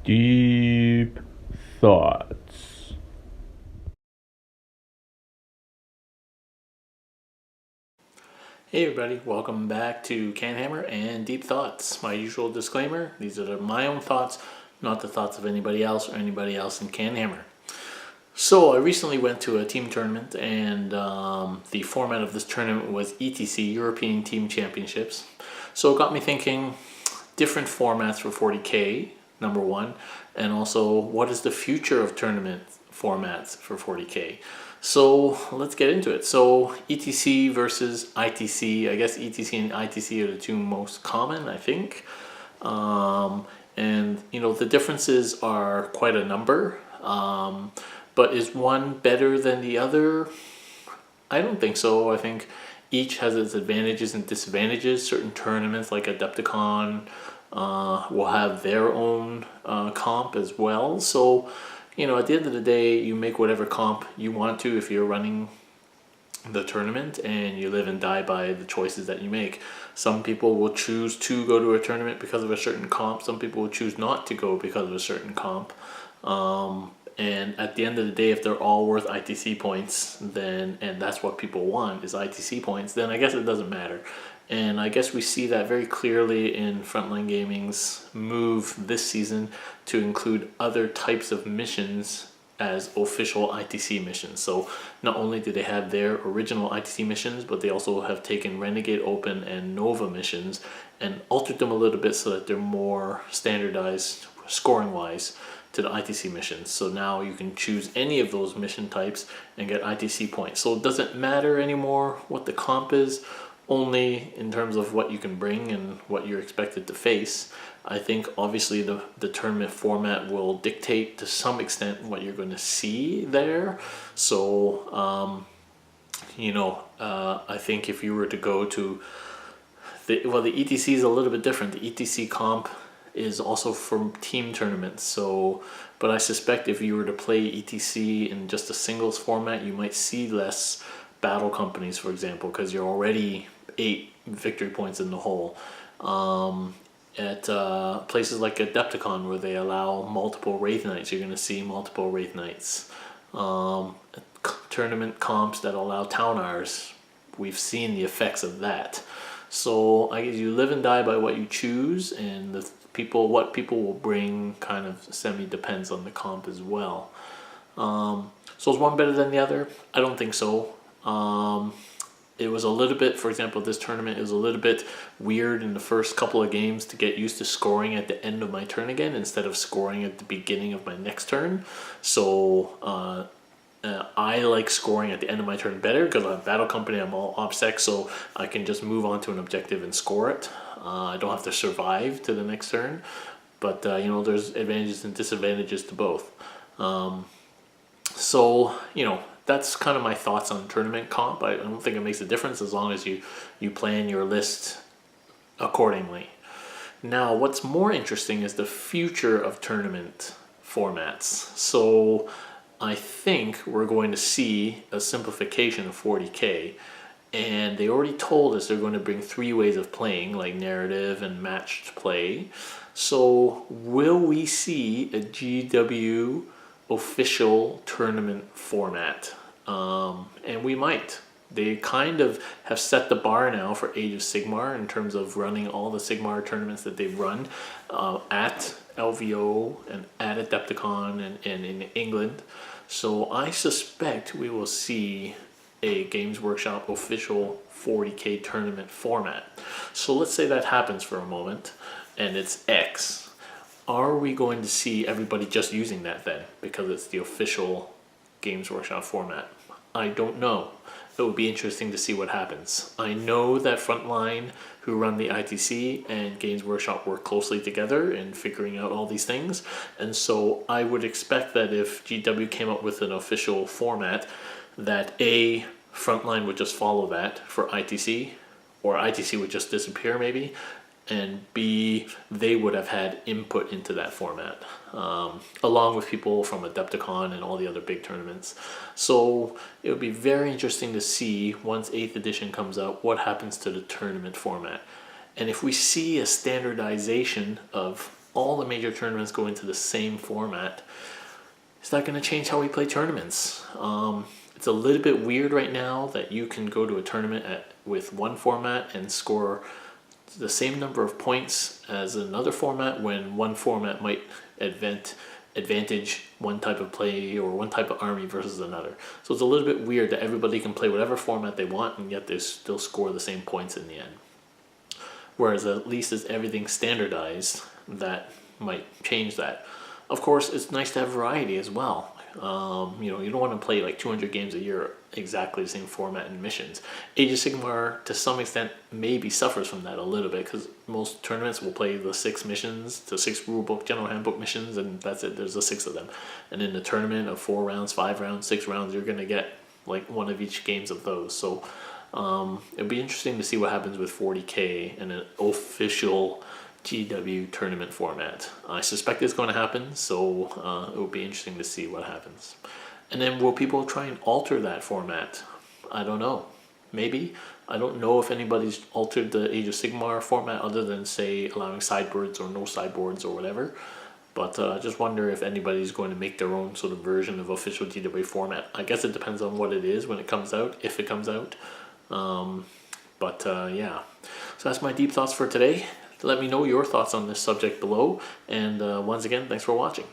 Deep thoughts. Hey everybody, welcome back to CanHammer and Deep Thoughts. My usual disclaimer, these are my own thoughts, not the thoughts of anybody else or anybody else in CanHammer. So I recently went to a team tournament and the format of this tournament was ETC, European Team Championships. So it got me thinking, different formats for 40K, number one, and also what is the future of tournament formats for 40K. So let's get into it. So ETC versus ITC, I guess ETC and ITC are the two most common, I think. And you know, the differences are quite a number. But is one better than the other? I don't think so. I think each has its advantages and disadvantages. Certain tournaments like Adepticon will have their own comp as well. So, you know, at the end of the day, you make whatever comp you want to if you're running the tournament, and you live and die by the choices that you make. Some people will choose to go to a tournament because of a certain comp. Some people will choose not to go because of a certain comp. And at the end of the day, if they're all worth ITC points, then, and that's what people want is ITC points, then I guess it doesn't matter. And I guess we see that very clearly in Frontline Gaming's move this season to include other types of missions as official ITC missions. So not only do they have their original ITC missions, but they also have taken Renegade Open and Nova missions and altered them a little bit so that they're more standardized scoring wise to the ITC missions. So now you can choose any of those mission types and get ITC points. So it doesn't matter anymore what the comp is, only in terms of what you can bring and what you're expected to face. I think obviously the tournament format will dictate to some extent what you're going to see there. So, you know, I think if you were to go to the ETC is a little bit different. The ETC comp is also for team tournaments. So, but I suspect if you were to play ETC in just a singles format, you might see less battle companies, for example, because you're already 8 victory points in the hole. At places like Adepticon, where they allow multiple Wraith Knights, you're going to see multiple Wraith Knights. Tournament comps that allow Town Hours, we've seen the effects of that. So I guess you live and die by what you choose, and what people will bring kind of semi-depends on the comp as well. So is one better than the other? I don't think so. It was a little bit, for example, this tournament is a little bit weird in the first couple of games to get used to scoring at the end of my turn again instead of scoring at the beginning of my next turn. So I like scoring at the end of my turn better because I'm Battle Company, I'm all OPSEC, so I can just move on to an objective and score it. I don't have to survive to the next turn. But, you know, there's advantages and disadvantages to both. So, you know, that's kind of my thoughts on tournament comp. I don't think it makes a difference as long as you plan your list accordingly. Now, what's more interesting is the future of tournament formats. So I think we're going to see a simplification of 40K. And they already told us they're going to bring 3 ways of playing, like narrative and matched play. So will we see a GW official tournament format? And we might. They kind of have set the bar now for Age of Sigmar in terms of running all the Sigmar tournaments that they've run at LVO and at Adepticon and in England. So I suspect we will see a Games Workshop official 40K tournament format. So let's say that happens for a moment and it's X. Are we going to see everybody just using that then because it's the official Games Workshop format? I don't know. It would be interesting to see what happens. I know that Frontline, who run the ITC, and Games Workshop work closely together in figuring out all these things. And so I would expect that if GW came up with an official format, that A, Frontline would just follow that for ITC, or ITC would just disappear maybe, and B, they would have had input into that format, along with people from Adepticon and all the other big tournaments. So it would be very interesting to see, once 8th edition comes out, what happens to the tournament format. And if we see a standardization of all the major tournaments go into the same format, is that going to change how we play tournaments? It's a little bit weird right now that you can go to a tournament with one format and score the same number of points as another format when one format might advantage one type of play or one type of army versus another. So it's a little bit weird that everybody can play whatever format they want and yet they still score the same points in the end. Whereas at least as everything's standardized, that might change that. Of course, it's nice to have variety as well. You know, you don't want to play like 200 games a year exactly the same format and missions. Age of Sigmar, to some extent, maybe suffers from that a little bit because most tournaments will play the 6 missions, the 6 rulebook, general handbook missions, and that's it. There's the 6 of them. And in the tournament of 4 rounds, 5 rounds, 6 rounds, you're going to get like one of each games of those. So it'll be interesting to see what happens with 40K and an official GW tournament format. I suspect it's going to happen, so it will be interesting to see what happens. And then will people try and alter that format? I don't know. Maybe. I don't know if anybody's altered the Age of Sigmar format other than, say, allowing sideboards or no sideboards or whatever. But I just wonder if anybody's going to make their own sort of version of official GW format. I guess it depends on what it is when it comes out, if it comes out. Yeah. So that's my deep thoughts for today. Let me know your thoughts on this subject below. And once again, thanks for watching.